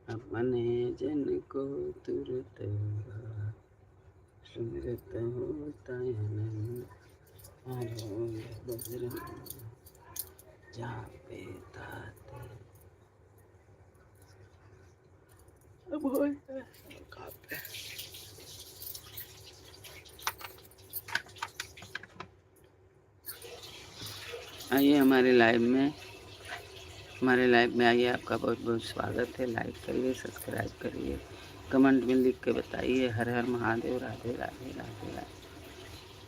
अपने जन को तुरत सुमिरत होता है आरोग्य बजरंग जापे ताते आइए हमारे लाइव में आइए। आपका बहुत बहुत स्वागत है। लाइक करिए, सब्सक्राइब करिए, कमेंट में लिख के बताइए। हर हर महादेव, राधे राधे राधे राधे।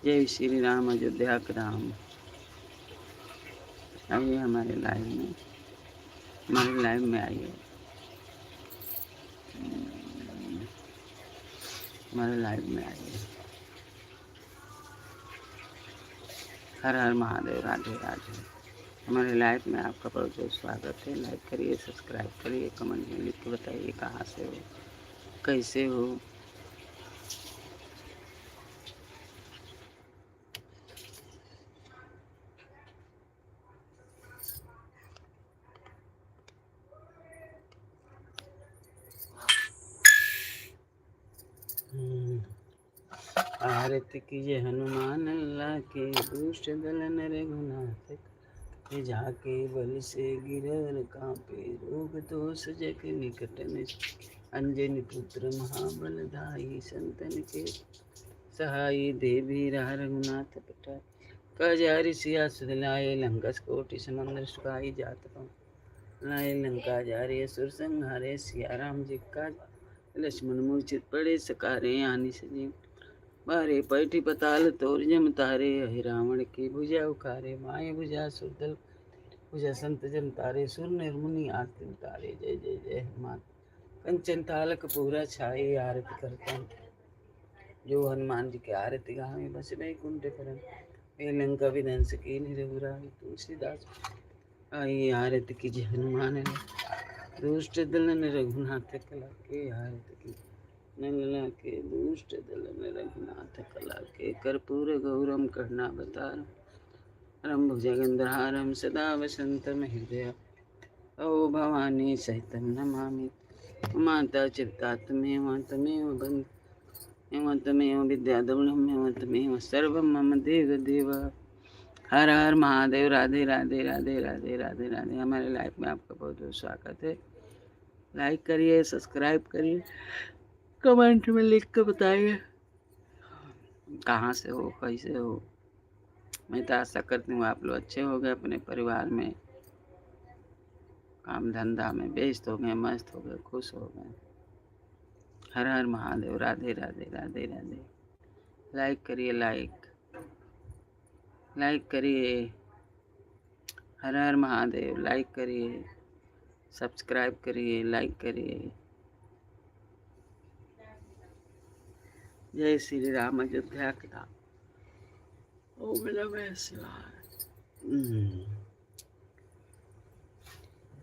जय श्री राम, अयोध्या के राम। आइए हमारे लाइव में आइए। हमारे लाइव में आइए। हर हर महादेव, राधे राधे। हमारे लाइव में आपका बहुत बहुत स्वागत है। लाइक करिए, सब्सक्राइब करिए, कमेंट में लिख के बताइए कहाँ से हो, कैसे हो। आरती कीजिए हनुमान अल्लाह के, दुष्ट दल नर गुनाथ के, जाके बल से गिरवर कांपे, रोग दोष जग निकट न, अंजनी पुत्र महाबल धाई, संतन के सहाय, देवी रहा रघुनाथ पटाई, कजारि सिया सुध लाए, लंकस कोटि समंदर सुखाई, जात लाए लंका जारे, असुर संहारे, सिया राम जी का लक्ष्मण मूर्छित पड़े, सकारे आनी सजीव, बारे पैठी पताल तोर जम तारे, हे रावण की भुजा उखारे, माए भुजा सुरदल भुजा संत जन तारे, सुर निर्मुनि आरती उतारे, जय जय जय हनुमान। कंचन थाल कपूरा छाए, आरती करता जो हनुमान जी की आरती गावे, बस बैकुंठ परम, हे लंका विध्वंस कीन्ही रघुराई, तुलसीदास आई आरती कीजिए हनुमान, दुष्ट दलन रघुनाथ कला के, आरती की नलला के, दुष्ट दलन रघुनाथ कला के, कर्पूर गौरम कर्णावतारम, रंभुजगंधहारम सदा वसंतम हृदय, ओ भवानी सहितं नमामि, माता चित्तात्मेव तमेव बन्ध एवं तमेव विद्याधौलम एवं तमेव सर्वं मम देव देव। हर हर महादेव, राधे राधे राधे राधे राधे राधे। हमारे लाइफ में आपका बहुत बहुत स्वागत है। लाइक करिए, सब्सक्राइब करिए, कमेंट में लिख कर बताइए कहाँ से हो, कैसे हो। मैं तो आशा करती हूँ आप लोग अच्छे हो गए, अपने परिवार में काम धंधा में व्यस्त हो गए, मस्त हो गए, खुश हो गए। हर हर महादेव, राधे राधे राधे राधे। लाइक करिए, लाइक करिए। हर हर महादेव। लाइक करिए, सब्सक्राइब करिए, लाइक करिए। जय श्री राम, अयोध्या के राम। ओम नमः शिवाय।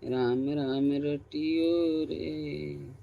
राम राम रटियो रे,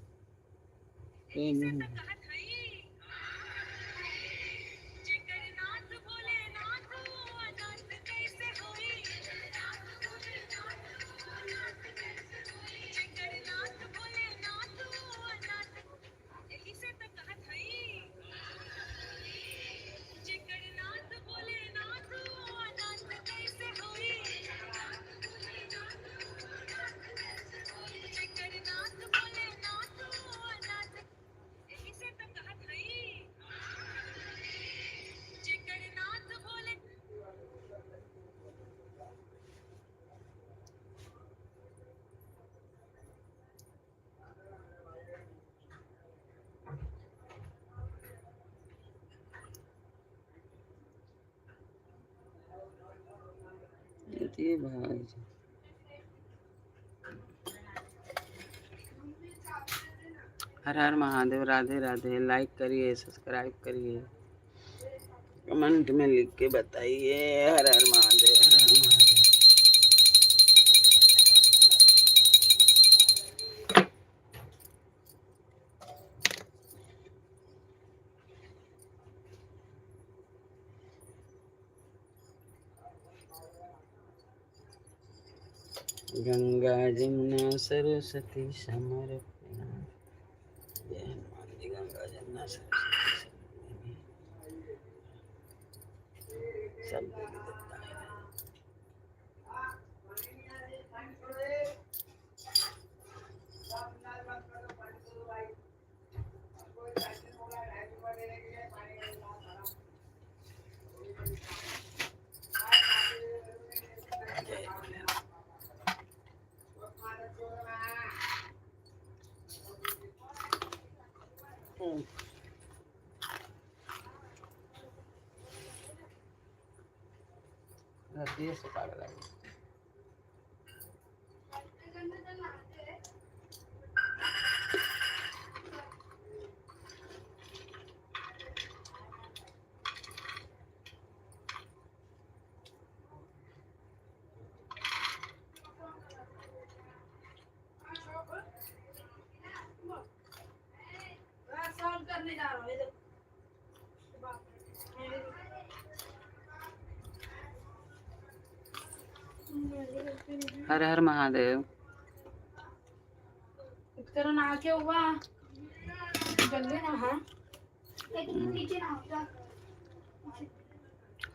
भाई। हर हर महादेव, राधे राधे। लाइक करिए, सब्सक्राइब करिए, कमेंट में लिख के बताइए। हर हर महादेव, हर हर महादेव। गंगा जमुना सरस्वती समर्पणा, सब दे देता है। देश पागल है। हर हर महादेव।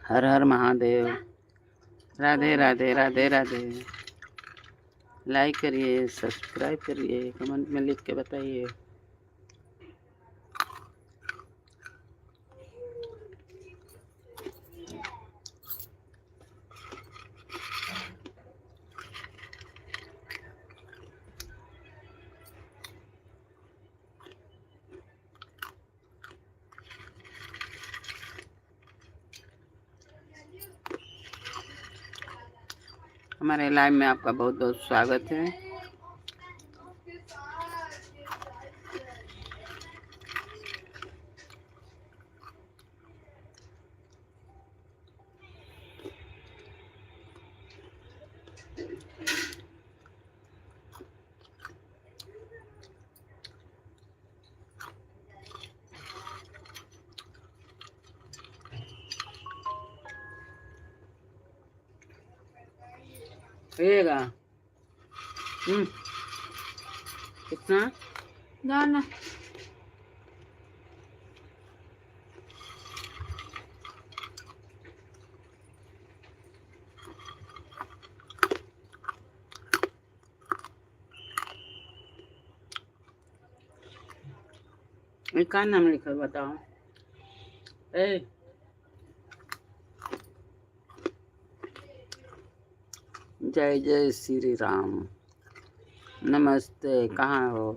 हर हर महादेव। राधे राधे राधे राधे। लाइक करिए, सब्सक्राइब करिए, कमेंट में लिख के बताइए। हमारे लाइव में आपका बहुत बहुत स्वागत है। कितना गाना क्या नाम लिखा बताओ। जय जय श्री राम। नमस्ते, कहाँ हो?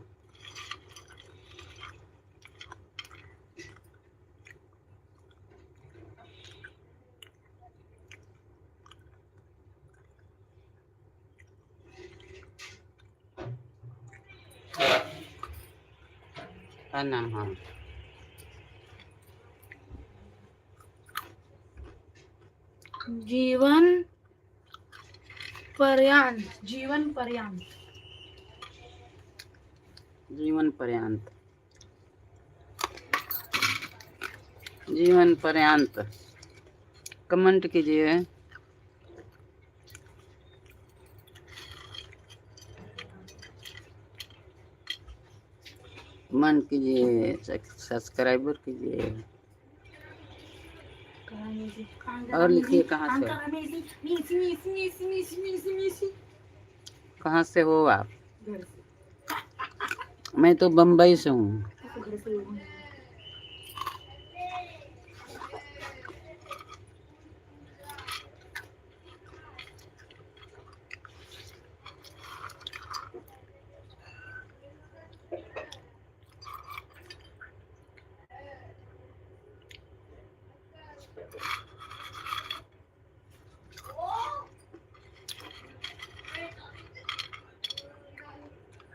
क्या नाम है? जीवन पर्यंत। जीवन पर्यंत। जीवन पर्यंत। जीवन पर्यंत कमेंट कीजिए। मन कीजिए, सब्सक्राइबर कीजिए और लिखिए कहाँ से। कहाँ से हो आप? मैं तो बम्बई से हूँ।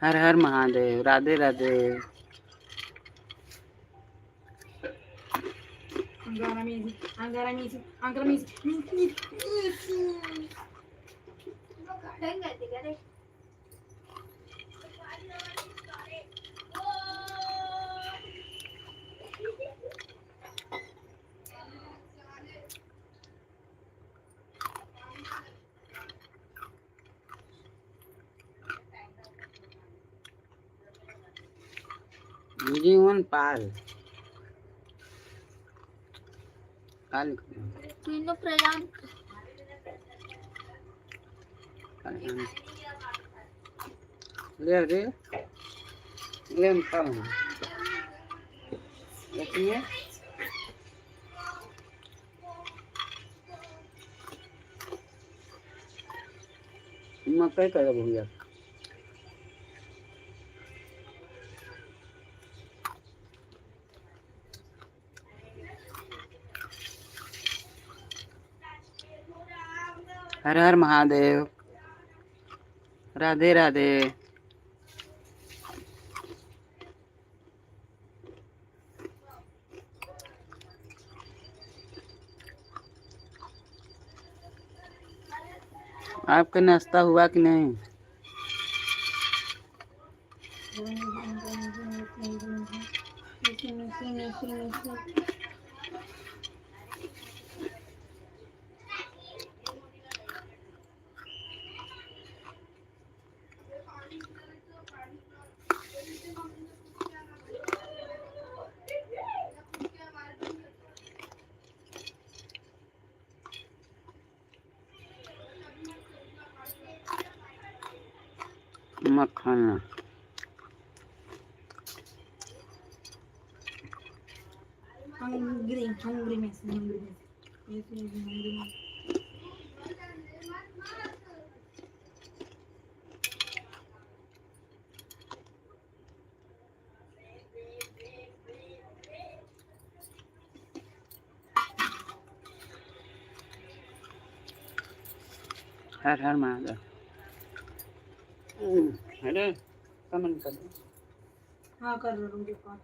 हर हर महादेव। राधे राधे। जीवन पाल। खा लिखो तीनों प्रयाण ले रे ले हम खाओ देखिए मकई का भैया हर हर महादेव राधे राधे आपका नाश्ता हुआ कि नहीं मक्खन हंगरी में हंगरी हर हर महादेव अरे कमेंट कर दो हाँ कर रहा हूँ देखो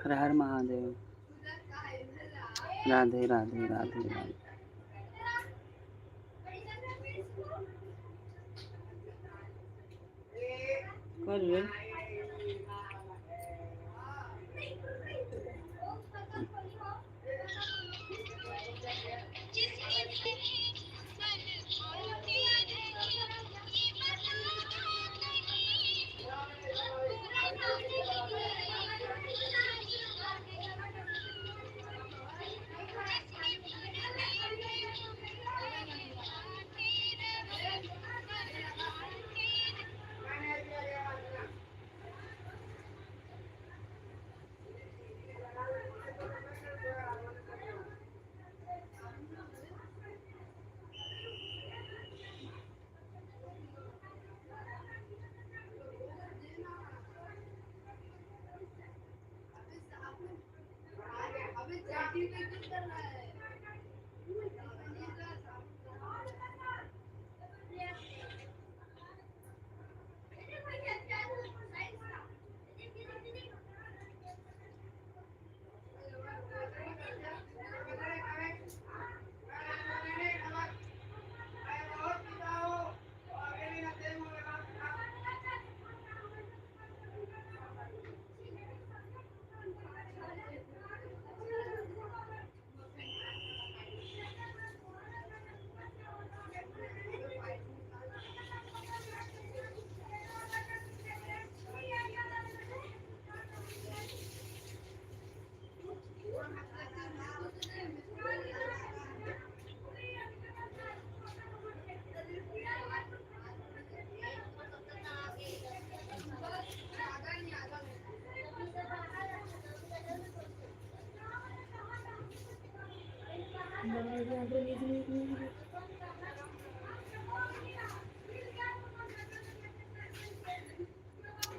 हर हर महादेव। राधे राधे राधे राधे। कर ले।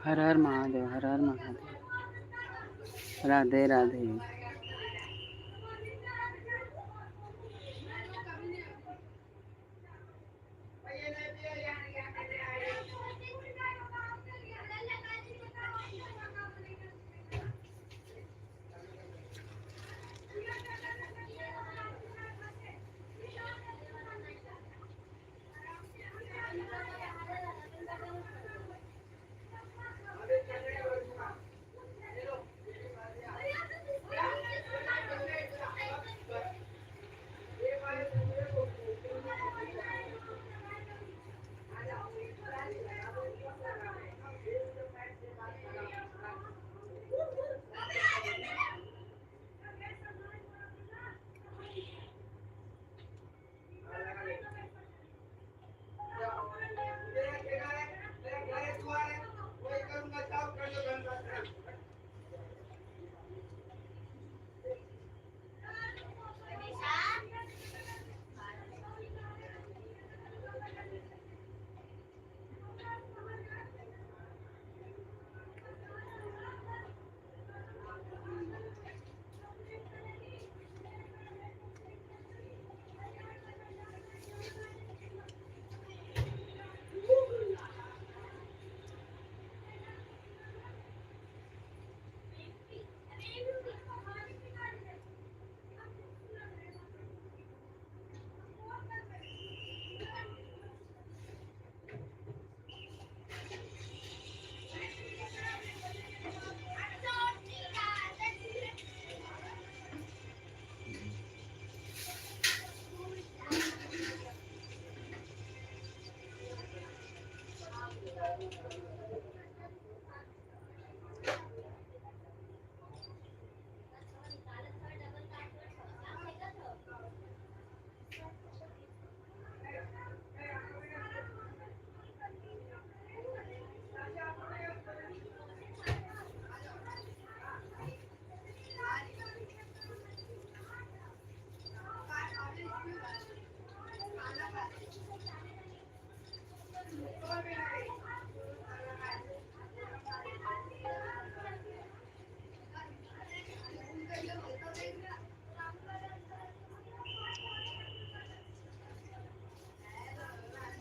हर हर महादेव, हर हर महादेव। राधे राधे।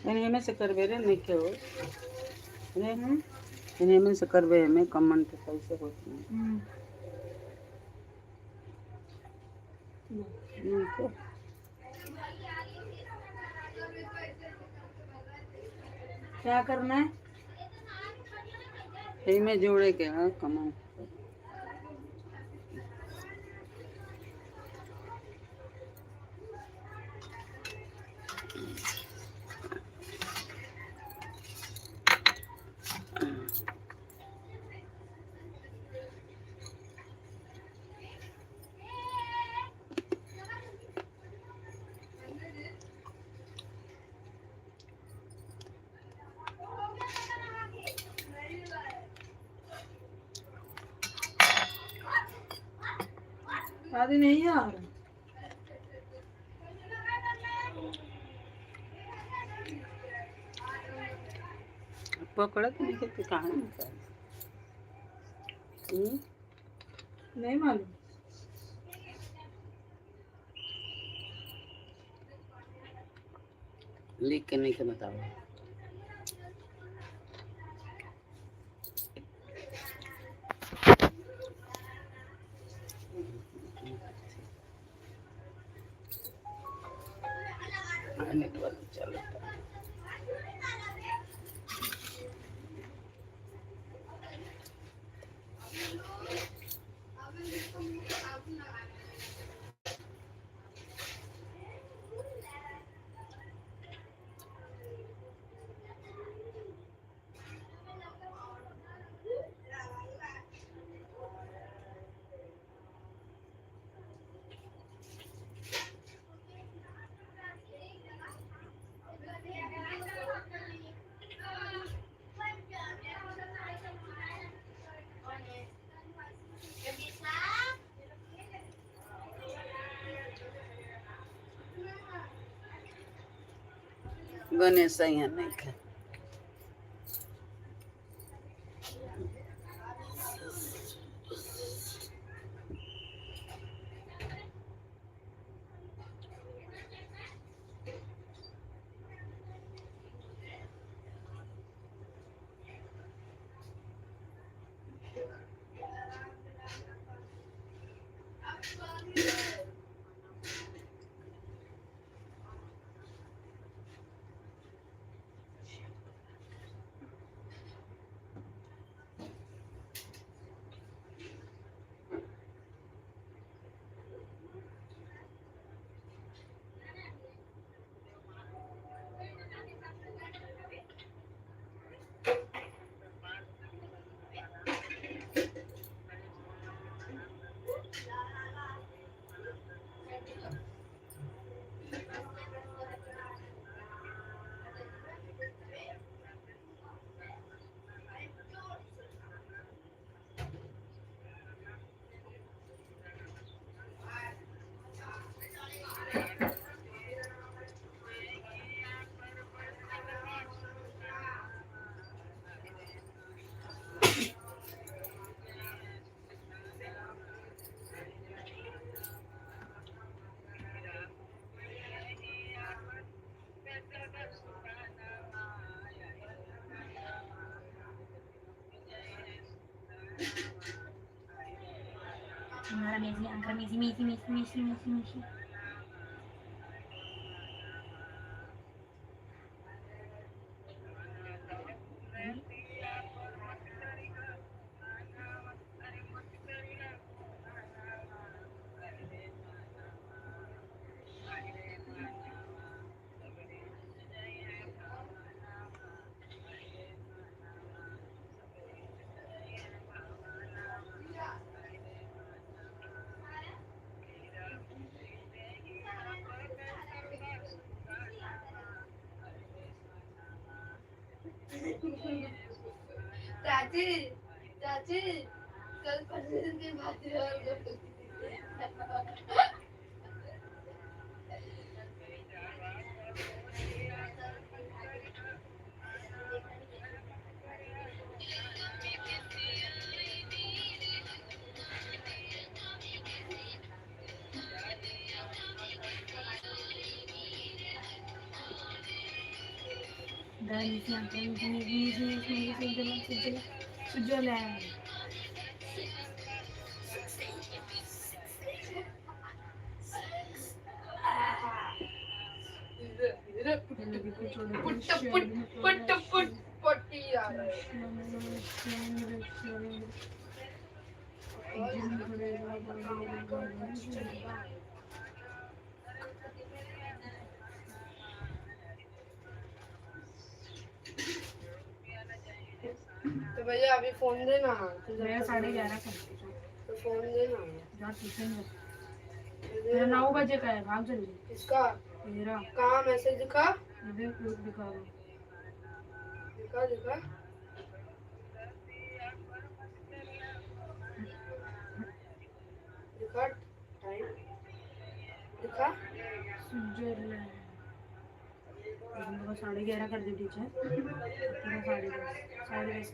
एने से करबे रे नहीं के हो रे। एने से करबे में कमेंट कैसे होती है। इनको क्या करना है? यही में जोड़े के हाँ कमाऊँ। शादी नहीं यार। पकड़ा तो नहीं करते कहाँ निकाल। नहीं मालूम। लिख के नहीं के बताओ। नेटवर्क चल रहा है। गणेश यहाँ नहीं खा। हमारा मेसी अंकर Messi Messi Messi Messi Messi Messi. चाची चाची कल परसों दिन की बात है। मेसी अंकर Messi Messi Messi Messi Messi Switzerland. पुट पुट पुट पट्टी आ रहा है। तो भैया अभी फोन देना। मैं 11:30 करती हूँ। तो फोन देना। जा ट्यूशन जा। मेरा 9 बजे का है, भाग जल्दी। किसका? मेरा। कहाँ मैसेज दिखा? देख रुक दिखा रहा हूँ। दिखा दिखा। दिखा टाइम दिखा। स्विट्जरलैंड। 11:30 कर दी टीचर। तेरा 10:30 10:30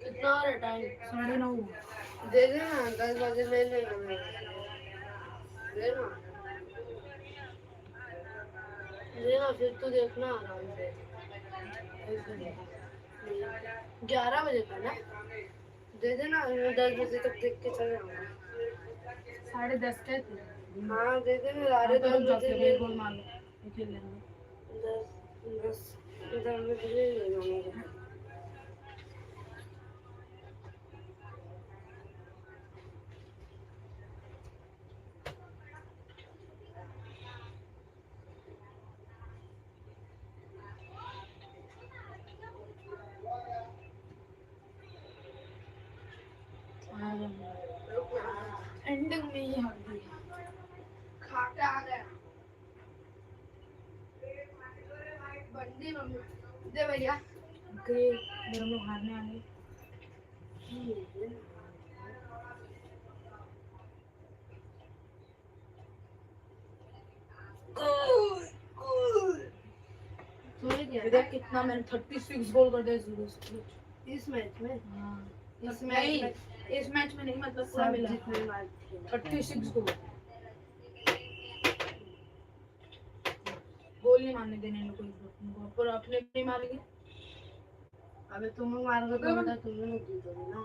कितना हो रहा है टाइम? 9:30। दे देना 10 बजे ले लेना मेरे देना देना फिर तो देखना आराम से 11 बजे का ना दे देना। मैं 10 बजे तक देख के चले जाऊंगा। 10:30 कहते। हाँ दे देना। साढ़े 10 बजे ले गोल मार लो, खेल लेंगे। 10 बजे ले लेना मेरे। एंडिंग में ही आ गई। खा के आ गया बंदी मम्मी दे भैया। ओके, मेरे हम लोग हारने आए। देख कितना मैंने 36 गोल कर दिया 0 से। इस मैच में हाँ इस मैच में इस मैच में नहीं, मतलब पूरा मिला 36 गोल। गोल नहीं मारने देने इन लोगों को, पर अपने नहीं मारेंगे। अबे तुम मारोगे तो बेटा तुम लोग जीतोगे ना।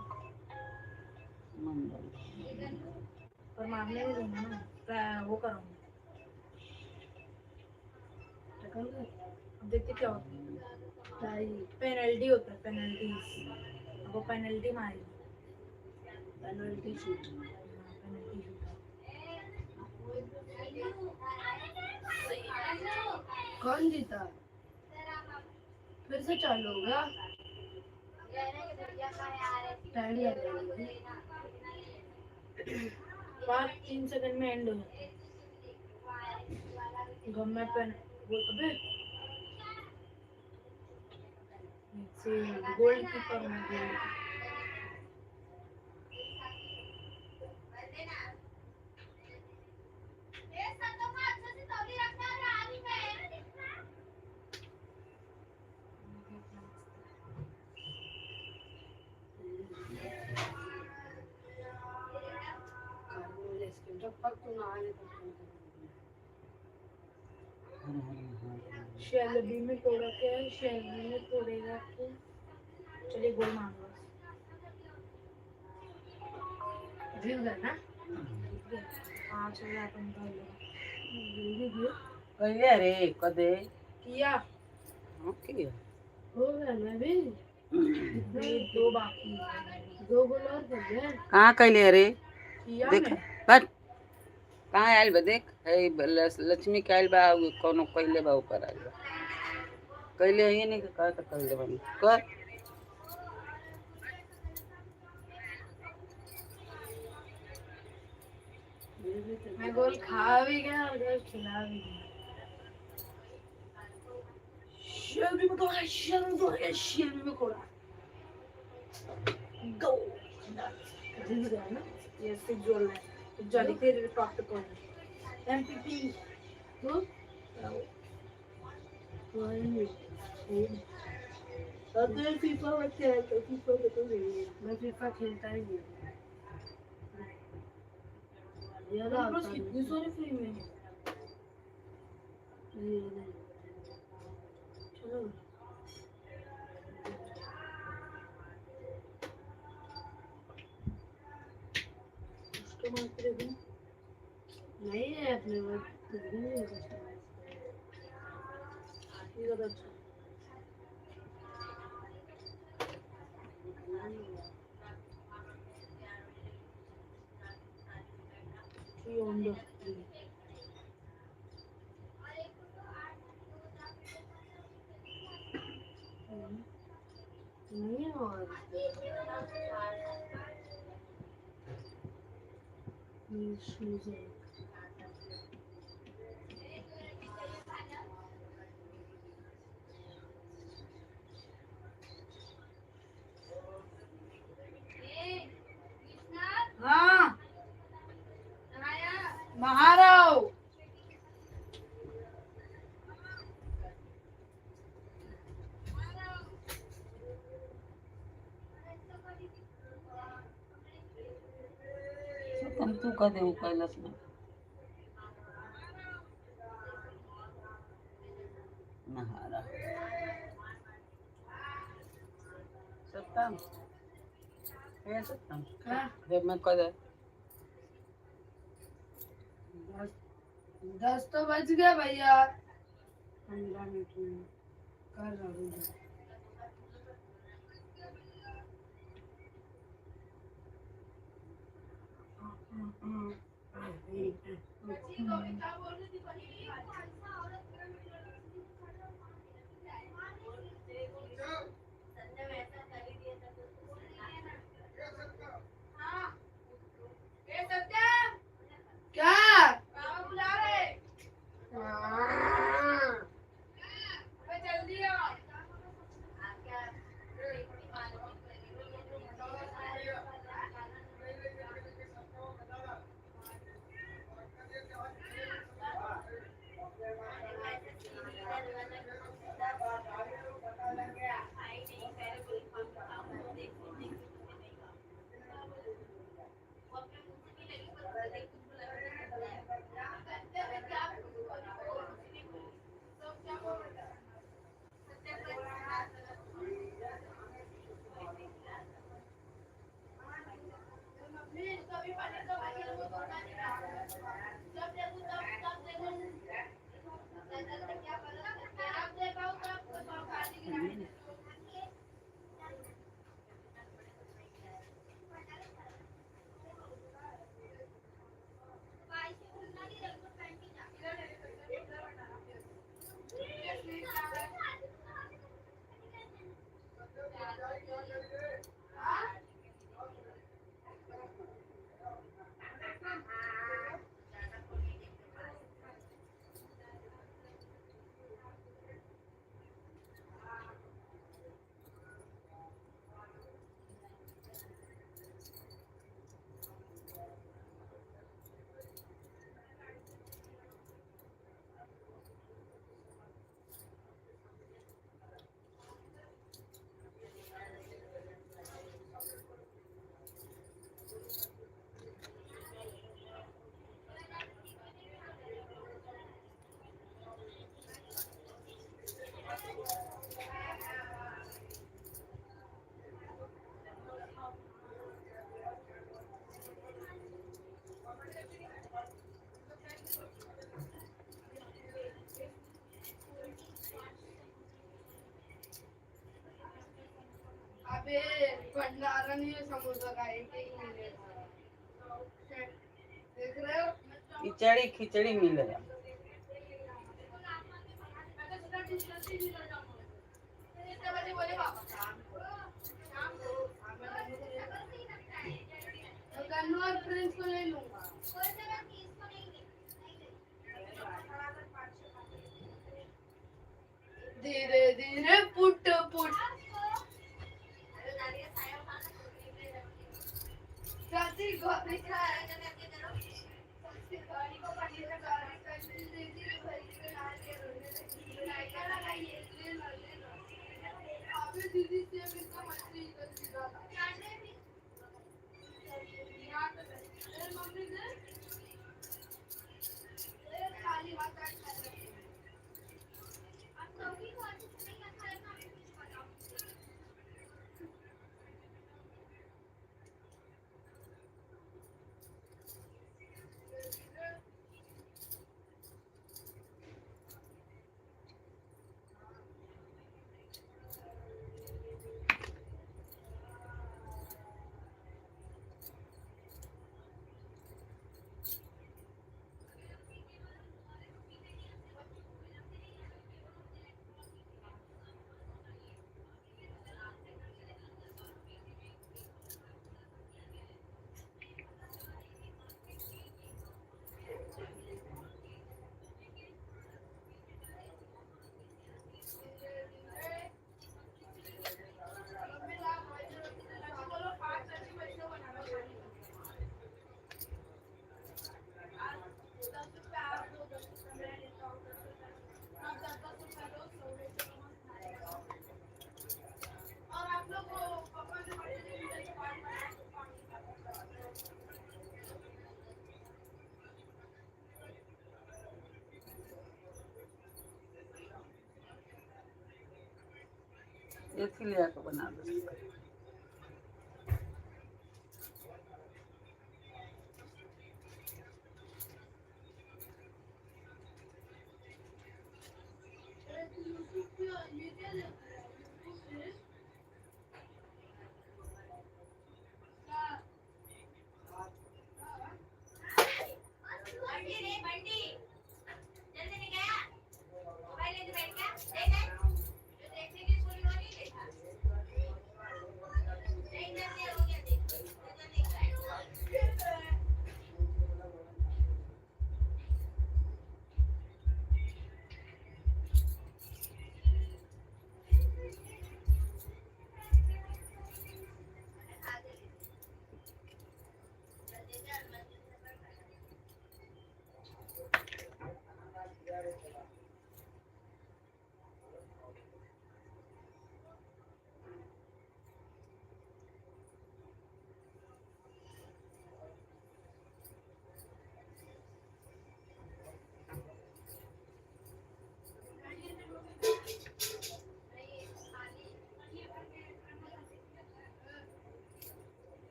पर मारने नहीं दूंगा ना, वो करूँगा। अब देखते क्या होता है। पेनल्टी होता है, पेनल्टी। वो पेनल्टी मारी। Penalty shoot. Penalty shoot. कौन जीता? फिर से चालू होगा। टाइम लगेगा 5-3 सेकंड में एंड हो जाता है। गम में पेन वो तो गोल कीपर में गोल। जब तक तुम आने शेल्बी में तोड़ा क्या है, शेल्बी में तोड़ेगा तो चलिए गोल मार लो। जीत गए ना। हाँ चलिए अपन कर लो। कहिए रे कदे किया ओके हो गया मैं भी ये 2 बाकी है। 2 गोल और कर गए। कहाँ कैले रे किया देख मैं बट कहाँ आयल बा देख है लक्ष्मी के आयल बा कोनो कैले बा ऊपर आयल बा कैले है नहीं का तो कैले बनी कर मैं गोल खा भी गया और गोल खिला भी गया। शेल्बी में तोड़ा, शेल्बी में तोड़ा, शेल्बी में तोड़ा। गो जीत गया ना। ये 6 गोल है। जल्दी तेरे टॉप पे पहुंच। एमपीपी तो अगर फीफा में खेला तो फीफा में तो नहीं। मैं फीफा खेलता ही नहीं। बस कितनी सारी फ्री में। चलो उसके बाद तेरे को नहीं है अपने वो कुछ भी नहीं है। ये तो अच्छा ये ऑन द स्क्रीन नहीं और म्यूजिक हाँ महाराव सतम तू का देऊ कैलास ना महारा सतम हे सतम हाँ हे मैं कद 10 तो बज गया भैया 15 मिनट में कर रहा हूँ क्या अबे भंडारा नहीं है समोसा का एक ही मिलेगा देख रहे हो खिचड़ी मिलेगा तो कन्नू और प्रिंस को ले लूंगा धीरे धीरे पुट पुट जाती गोदी का दीदी से मिलकर मछली मम्मी ने खाली हाथ एक ही लिया के बना दो।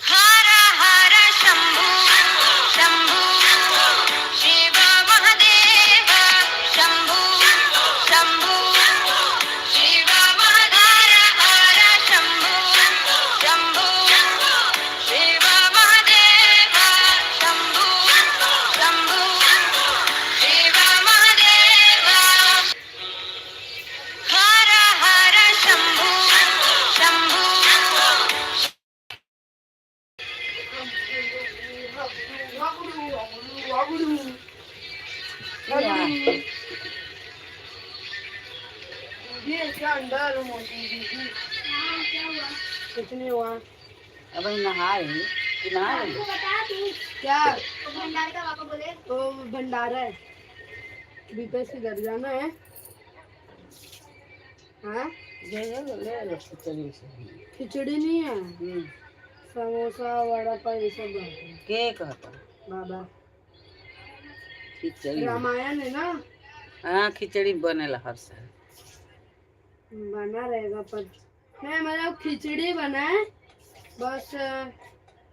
हर हर शंभू शंभू शिव महादेव शंभू शंभू शिव महाधर हर शंभू शंभू शिव महादेव शंभू शंभू शिव महादेव हर हर शंभू शंभू ये क्या अंदर मोटी दीदी कितने हुआ? अब नहाए कि नहा रहे हैं? क्या भंडार का पापा बोले तो भंडारा है, बीपे से घर जाना है। हाँ ले लो खिचड़ी से। खिचड़ी नहीं है, समोसा वड़ा पाव ये सब बात है। के कहता बाबा खिचड़ी? रामायण है ना, हाँ खिचड़ी बनेला हर साल। बना रहेगा पर नहीं, मतलब खिचड़ी बनाए बस,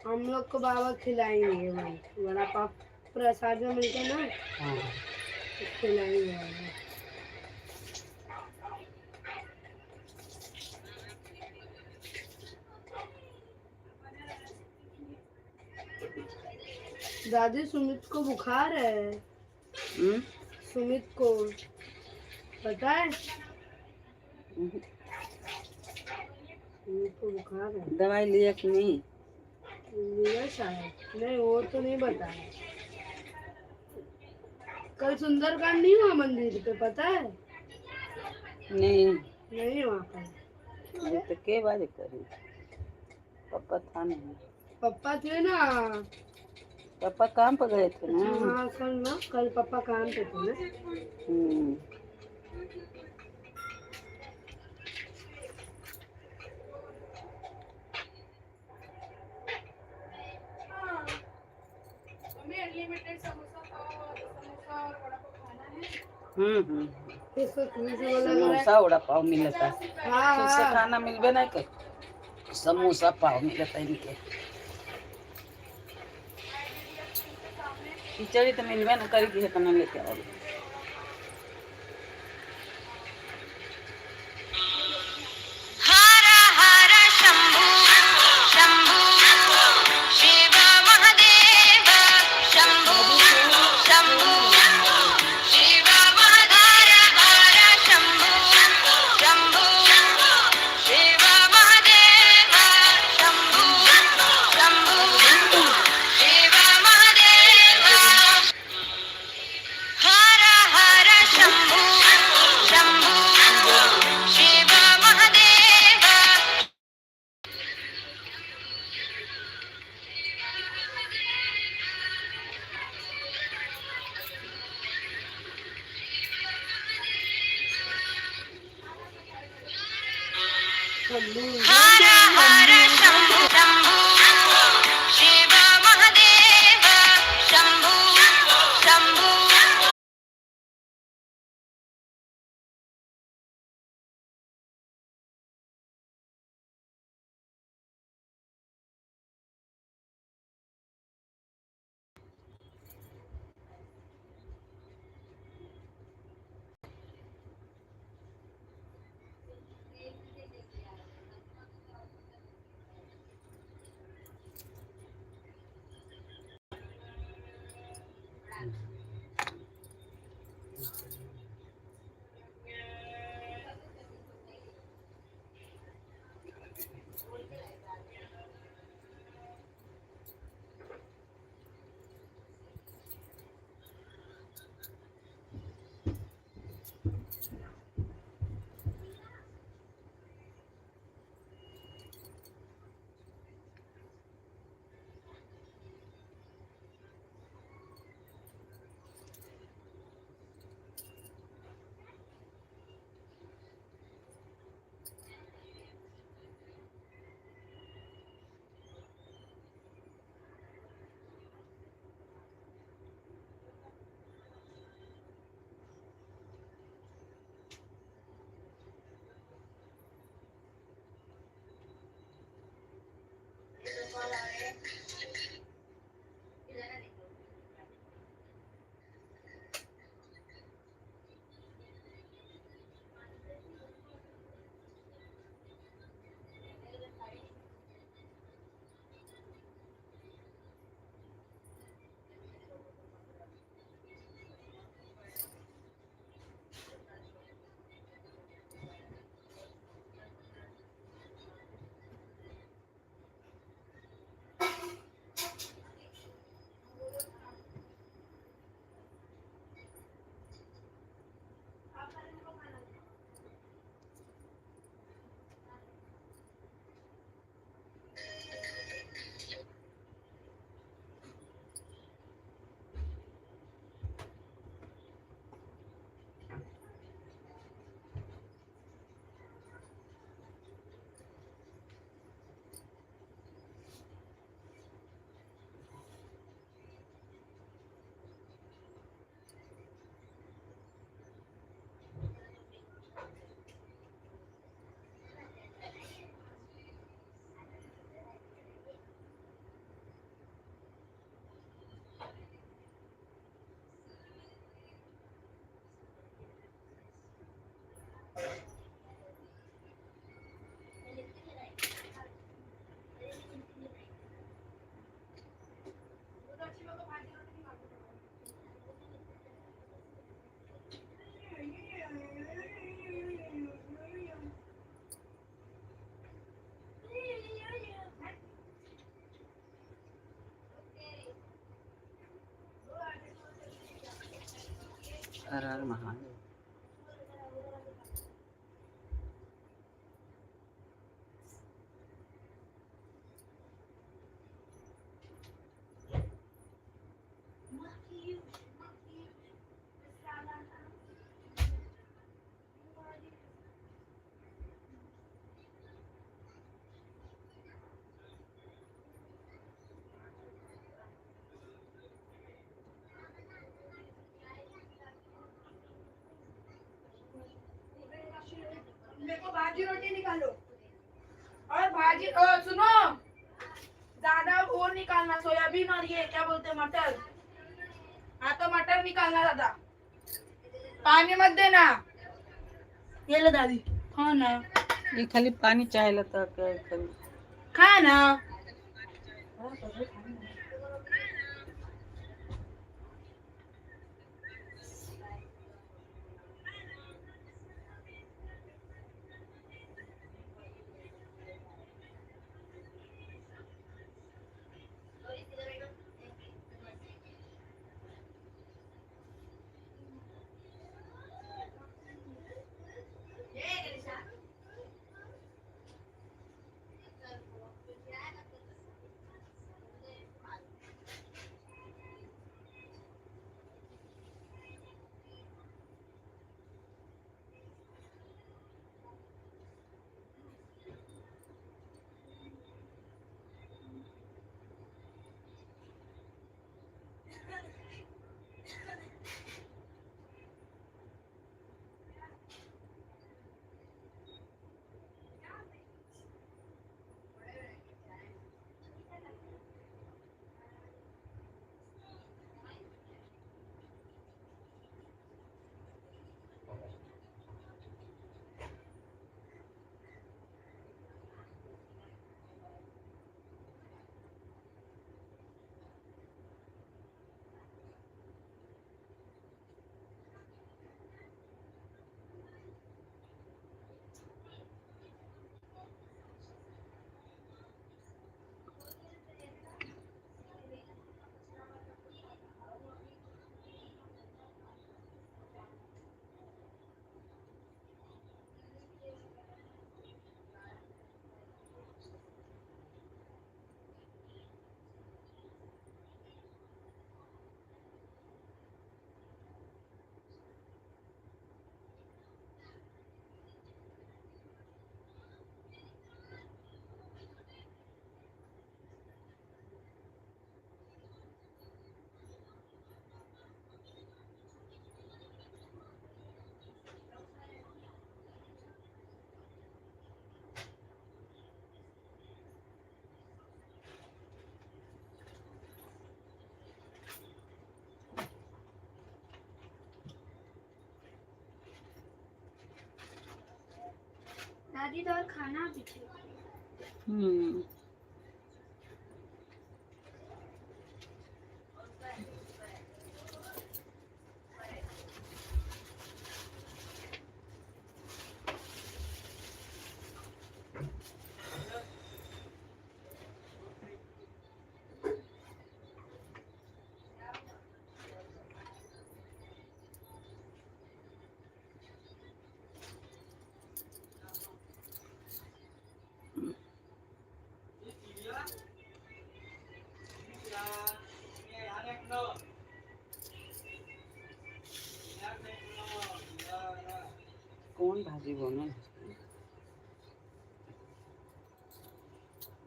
हम लोग को बाबा खिलाएंगे भाई, वड़ा पाव प्रसाद में मिलते ना, हाँ खिलाएंगे बाबा। दादी सुमित को बुखार है, सुमित को पता है, सुमित को बुखार है। दवाई लिया कि नहीं? लिया शायद, नहीं वो तो नहीं बताया। कल सुंदरकांड नहीं हुआ मंदिर पे, पता है? नहीं नहीं हुआ कल। ये तो के बात करी, पापा था नहीं। पापा थे ना, पापा काम पर गए थे ना। हाँ कल ना, कल पापा काम पे थे ना। हम्म। इसको खुशी से बोला गया। समोसा वड़ा पाव मिलता है, हाँ उससे हाँ खाना मिलबे नहीं कर। समोसा पाव मिलता है इनके। खिचड़ी तो मिलबे न करी कि इतना लेके आओ। हर हर शंभू शंभू शिव महादेव शंभू शंभू शिव महाधर हर शंभू शंभू शिव महादेव शंभू शंभू शिव महादेव हर हर हर महादेव. मेरे को भाजी रोटी निकालो और भाजी सुनो ज्यादा वो निकालना सोयाबीन और ये क्या बोलते मटर हाँ तो मटर निकालना ज्यादा पानी मत देना ये लो दादी हाँ ना ये खाली पानी चाहेला तर काय खाली. खा ना शादी तो और खाना भी थे। हम्म। कौन भाजी बनल?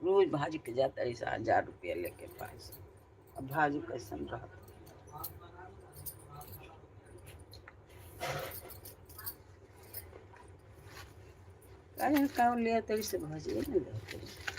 रोज भाजी के जाता है 1000 रुपया लेके पास। अब भाजी कैसन रहता? काहे का लिया तरी से भाजी नहीं रहते।